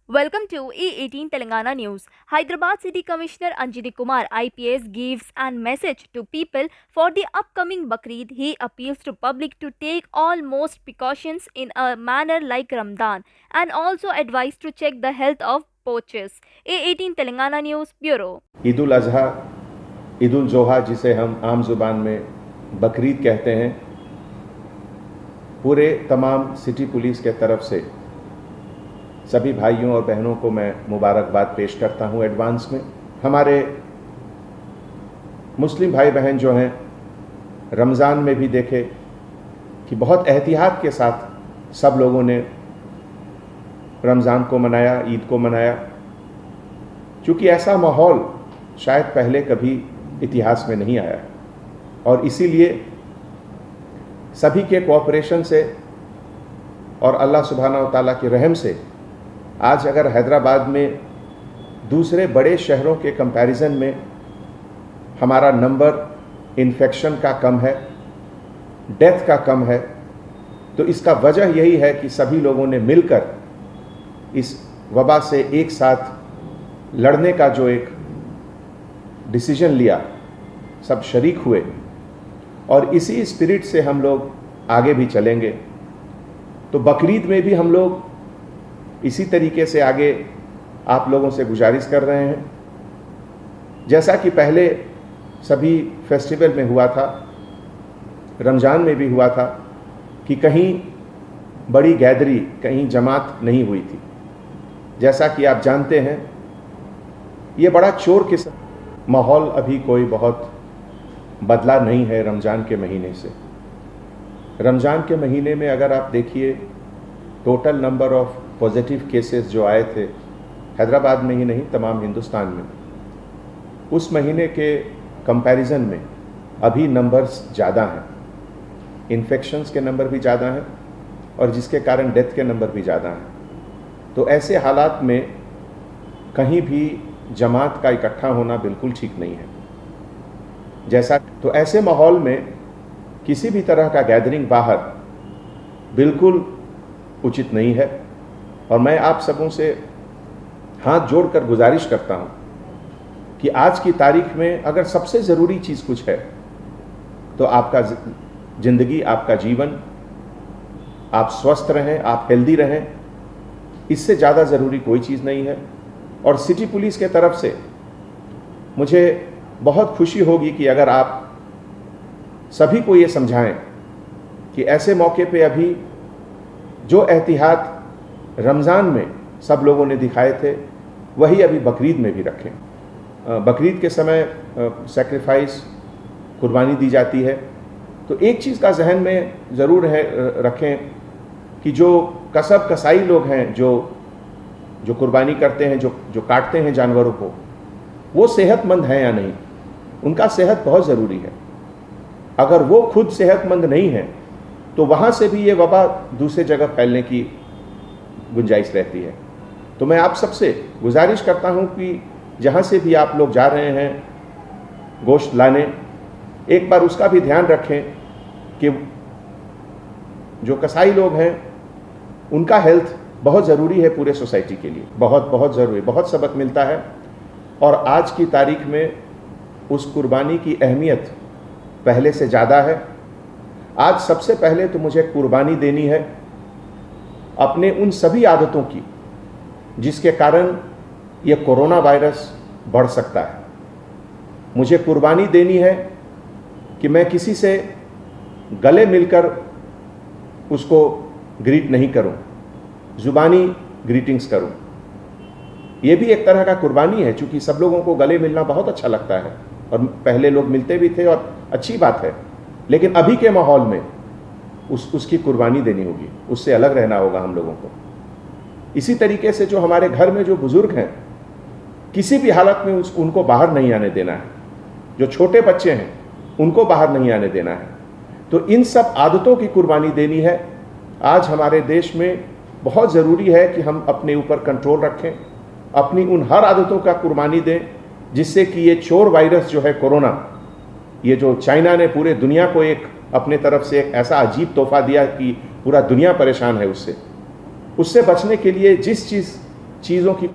Welcome to E18 Telangana News. Hyderabad City Commissioner Anjani Kumar IPS gives an message to people for the upcoming Bakrid. He appeals to public to take all most precautions in a manner like Ramadan and also advised to check the health of poachers. E18 Telangana News Bureau. Eid ul Azha, Eid ul जोहा जिसे हम आम ज़ुबान में बकरीद कहते हैं, पूरे तमाम सिटी पुलिस के तरफ से सभी भाइयों और बहनों को मैं मुबारकबाद पेश करता हूं एडवांस में। हमारे मुस्लिम भाई बहन जो हैं, रमज़ान में भी देखे कि बहुत एहतियात के साथ सब लोगों ने रमज़ान को मनाया, ईद को मनाया, क्योंकि ऐसा माहौल शायद पहले कभी इतिहास में नहीं आया और इसीलिए सभी के कोऑपरेशन से और अल्लाह सुब्हाना व तआला के रहम से आज अगर हैदराबाद में दूसरे बड़े शहरों के कंपैरिजन में हमारा नंबर इन्फेक्शन का कम है, डेथ का कम है, तो इसका वजह यही है कि सभी लोगों ने मिलकर इस वबा से एक साथ लड़ने का जो एक डिसीजन लिया, सब शरीक हुए और इसी स्पिरिट से हम लोग आगे भी चलेंगे। तो बकरीद में भी हम लोग इसी तरीके से आगे आप लोगों से गुजारिश कर रहे हैं, जैसा कि पहले सभी फेस्टिवल में हुआ था, रमज़ान में भी हुआ था कि कहीं बड़ी गैदरी, कहीं जमात नहीं हुई थी। जैसा कि आप जानते हैं, ये बड़ा चोर किस्म माहौल अभी कोई बहुत बदला नहीं है रमज़ान के महीने से। रमज़ान के महीने में अगर आप देखिए, total number of positive cases जो आए थे हैदराबाद में ही नहीं, तमाम हिंदुस्तान में, उस महीने के कंपैरिजन में अभी नंबर्स ज़्यादा हैं, इन्फेक्शंस के नंबर भी ज़्यादा हैं और जिसके कारण डेथ के नंबर भी ज़्यादा हैं। तो ऐसे हालात में कहीं भी जमात का इकट्ठा होना बिल्कुल ठीक नहीं है। जैसा तो ऐसे माहौल में किसी भी तरह का गैदरिंग बाहर बिल्कुल उचित नहीं है और मैं आप सबों से हाथ जोड़कर गुजारिश करता हूं कि आज की तारीख में अगर सबसे ज़रूरी चीज़ कुछ है तो आपका ज़िंदगी, आपका जीवन, आप स्वस्थ रहें, आप हेल्दी रहें, इससे ज़्यादा ज़रूरी कोई चीज़ नहीं है। और सिटी पुलिस के तरफ से मुझे बहुत खुशी होगी कि अगर आप सभी को ये समझाएं कि ऐसे मौके पे अभी जो एहतियात रमज़ान में सब लोगों ने दिखाए थे, वही अभी बकरीद में भी रखें। बकरीद के समय सैक्रिफाइस, कुर्बानी दी जाती है, तो एक चीज़ का जहन में ज़रूर रखें कि जो कसब कसाई लोग हैं, जो कुर्बानी करते हैं, जो काटते हैं जानवरों को, वो सेहतमंद हैं या नहीं, उनका सेहत बहुत ज़रूरी है। अगर वो खुद सेहतमंद नहीं है तो वहाँ से भी ये वबा दूसरे जगह फैलने की गुंजाइश रहती है। तो मैं आप सबसे गुजारिश करता हूँ कि जहाँ से भी आप लोग जा रहे हैं गोश्त लाने, एक बार उसका भी ध्यान रखें कि जो कसाई लोग हैं उनका हेल्थ बहुत ज़रूरी है पूरे सोसाइटी के लिए, बहुत बहुत ज़रूरी, बहुत सबक मिलता है। और आज की तारीख में उस कुर्बानी की अहमियत पहले से ज़्यादा है। आज सबसे पहले तो मुझे कुर्बानी देनी है अपने उन सभी आदतों की जिसके कारण ये कोरोना वायरस बढ़ सकता है। मुझे कुर्बानी देनी है कि मैं किसी से गले मिलकर उसको ग्रीट नहीं करूं, ज़ुबानी ग्रीटिंग्स करूं। ये भी एक तरह का कुर्बानी है, क्योंकि सब लोगों को गले मिलना बहुत अच्छा लगता है और पहले लोग मिलते भी थे और अच्छी बात है, लेकिन अभी के माहौल में उसकी कुर्बानी देनी होगी, उससे अलग रहना होगा हम लोगों को। इसी तरीके से जो हमारे घर में जो बुज़ुर्ग हैं, किसी भी हालत में उनको बाहर नहीं आने देना है। जो छोटे बच्चे हैं उनको बाहर नहीं आने देना है। तो इन सब आदतों की कुर्बानी देनी है। आज हमारे देश में बहुत ज़रूरी है कि हम अपने ऊपर कंट्रोल रखें, अपनी उन हर आदतों का कुर्बानी दें जिससे कि ये चोर वायरस जो है कोरोना, ये जो चाइना ने पूरे दुनिया को एक अपने तरफ से एक ऐसा अजीब तोहफा दिया कि पूरा दुनिया परेशान है उससे बचने के लिए जिस चीज़ों की